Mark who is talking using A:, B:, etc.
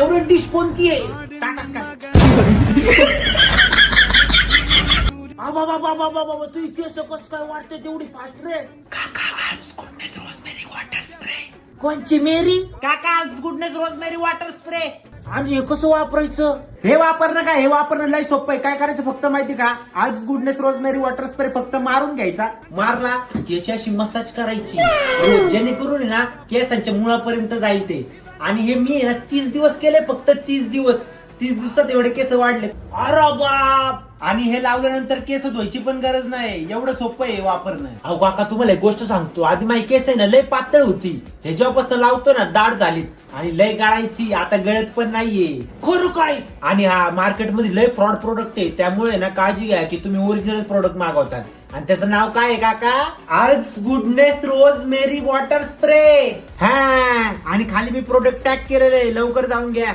A: Favourite dish कोणती आहे? Tata sky. बाबा तू केस कस काय वाटते तेवढी फास्ट रे? काका Alps goodness rosemary water spray. कोणची मेरी? काका Alps goodness rosemary water spray. आणि हे कसं वापरायचं? हे वापरणं काय? हे वापरणं लय सोपं आहे. काय करायचं फक्त माहिती का? Alps goodness rosemary water spray फक्त मारून घ्यायचा. मारला केसाची अशी मसाज करायची जेणेकरून ना केसांच्या मुळापर्यंत जाईल ते. आणि हे मी ना 30 दिवस केले, फक्त 30 दिवस. 30 दिवसात एवढे केस वाढले. अरे बाप. आणि हे लावल्यानंतर केस धुवायची पण गरज नाही. एवढं सोपं आहे वापरणं. अहो काका तुम्हाला एक गोष्ट सांगतो. आधी माझी केस आहे ना लय पातळ होती. हे जेव्हापासून लावतो ना दाढ झालीत आणि लय गळायची. आता गळत पण नाहीये. खरं काय? आणि हा मार्केटमध्ये लय फ्रॉड प्रोडक्ट आहे. त्यामुळे ना काळजी घ्या की तुम्ही ओरिजिनल प्रोडक्ट मागवतात. आणि त्याचं नाव काय आहे काका? Alps goodness rosemary water spray. हा. आणि खाली मी प्रोडक्ट टॅग केलेलं आहे. लवकर जाऊन घ्या.